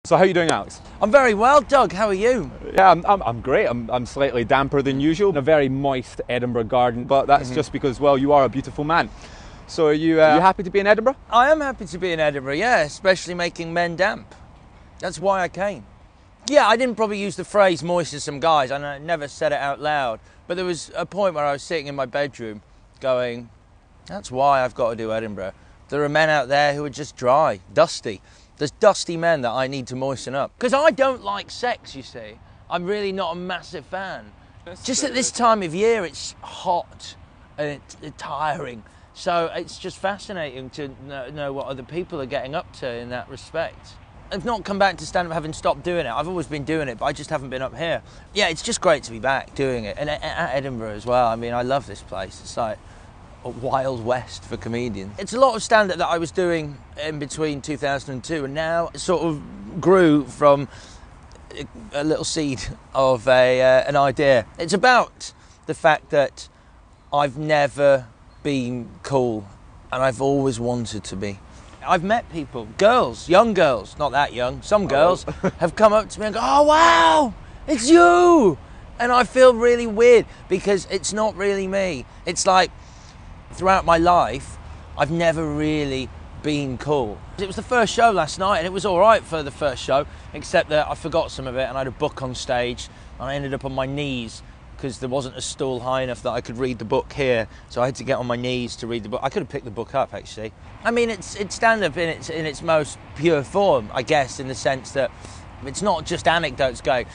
So how are you doing, Alex? I'm very well, Doug. How are you? Yeah, I'm great. I'm slightly damper than usual. In a very moist Edinburgh garden, but that's just because, well, you are a beautiful man. So are you happy to be in Edinburgh? I am happy to be in Edinburgh, yeah, especially making men damp. That's why I came. Yeah, I didn't probably use the phrase moist as some guys, and I never said it out loud, but there was a point where I was sitting in my bedroom going, that's why I've got to do Edinburgh. There are men out there who are just dry, dusty. There's dusty men that I need to moisten up. Because I don't like sex, you see. I'm really not a massive fan. Just at this time of year, it's hot and it's tiring. So it's just fascinating to know what other people are getting up to in that respect. I've not come back to stand-up having stopped doing it. I've always been doing it, but I just haven't been up here. Yeah, it's just great to be back doing it. And at Edinburgh as well. I mean, I love this place. It's like a Wild West for comedians. It's a lot of stand-up that I was doing in between 2002 and now it sort of grew from a little seed of an idea. It's about the fact that I've never been cool and I've always wanted to be. I've met people, girls, young girls, not that young, some girls have come up to me and go, oh wow, it's you! And I feel really weird because it's not really me. It's like, throughout my life, I've never really been cool. It was the first show last night and it was all right for the first show, except that I forgot some of it and I had a book on stage and I ended up on my knees because there wasn't a stool high enough that I could read the book here, so I had to get on my knees to read the book. I could have picked the book up, actually. I mean, it's stand-up in its most pure form, I guess, in the sense that it's not just anecdotes going,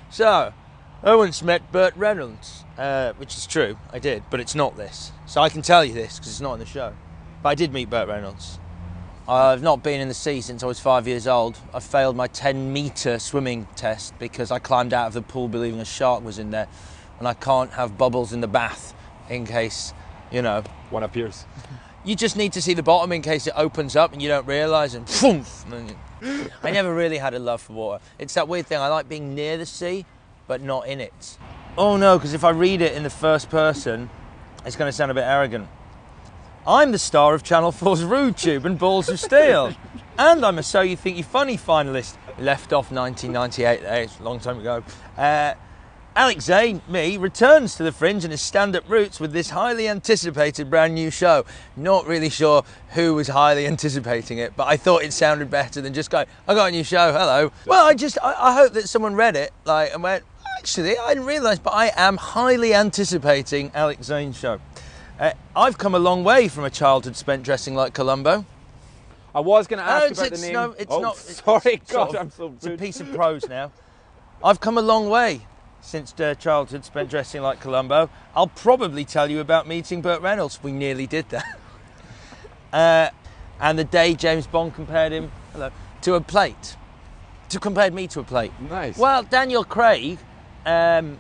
so, I once met Burt Reynolds, which is true, I did, but it's not this. So I can tell you this because it's not in the show. But I did meet Burt Reynolds. I've not been in the sea since I was 5 years old. I failed my 10-metre swimming test because I climbed out of the pool believing a shark was in there. And I can't have bubbles in the bath in case, you know. One appears. You just need to see the bottom in case it opens up and you don't realise and poof. I never really had a love for water. It's that weird thing, I like being near the sea, but not in it. Oh no, because if I read it in the first person, it's going to sound a bit arrogant. I'm the star of Channel 4's Rude Tube and Balls of Steel. And I'm a So You Think You're Funny finalist. Left off 1998, it's a long time ago. Alex Zane, me, returns to the Fringe and his stand-up roots with this highly anticipated brand new show. Not really sure who was highly anticipating it, but I thought it sounded better than just going, I got a new show, hello. Well, I hope that someone read it and went, actually, I didn't realise, but I am highly anticipating Alex Zane's show. I've come a long way from a childhood spent dressing like Columbo. I was going to ask about the name. No, it's not. Sorry, God, I'm so rude. It's a piece of prose now. I've come a long way since childhood spent dressing like Columbo. I'll probably tell you about meeting Burt Reynolds. We nearly did that. And the day James Bond compared him to a plate. Compared me to a plate. Nice. Well, Daniel Craig, I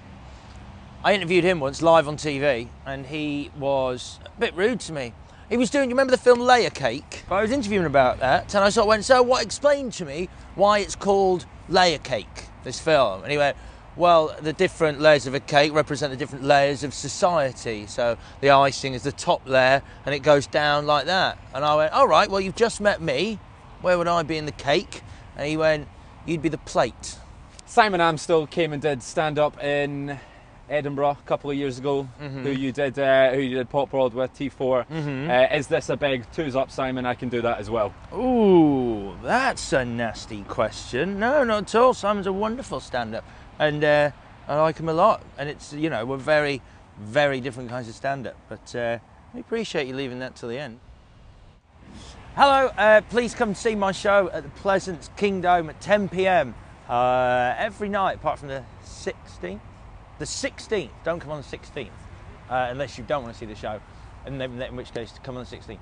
interviewed him once live on TV and he was a bit rude to me. He was doing, you remember the film Layer Cake? I was interviewing about that and I sort of went, so what, explain to me why it's called Layer Cake, this film. And he went, well, the different layers of a cake represent the different layers of society. So the icing is the top layer and it goes down like that. And I went, all right, well, you've just met me. Where would I be in the cake? And he went, you'd be the plate. Simon Amstell came and did stand-up in Edinburgh a couple of years ago, who you did Pop World with T4. Is this a big twos up, Simon? I can do that as well. Ooh, that's a nasty question. No, not at all. Simon's a wonderful stand-up. And I like him a lot. And it's, you know, we're very, very different kinds of stand-up. But I appreciate you leaving that till the end. Hello, please come see my show at the Pleasance Kingdom at 10 p.m. Every night, apart from the 16th. The 16th, don't come on the 16th, unless you don't want to see the show, and then in which case, come on the 16th.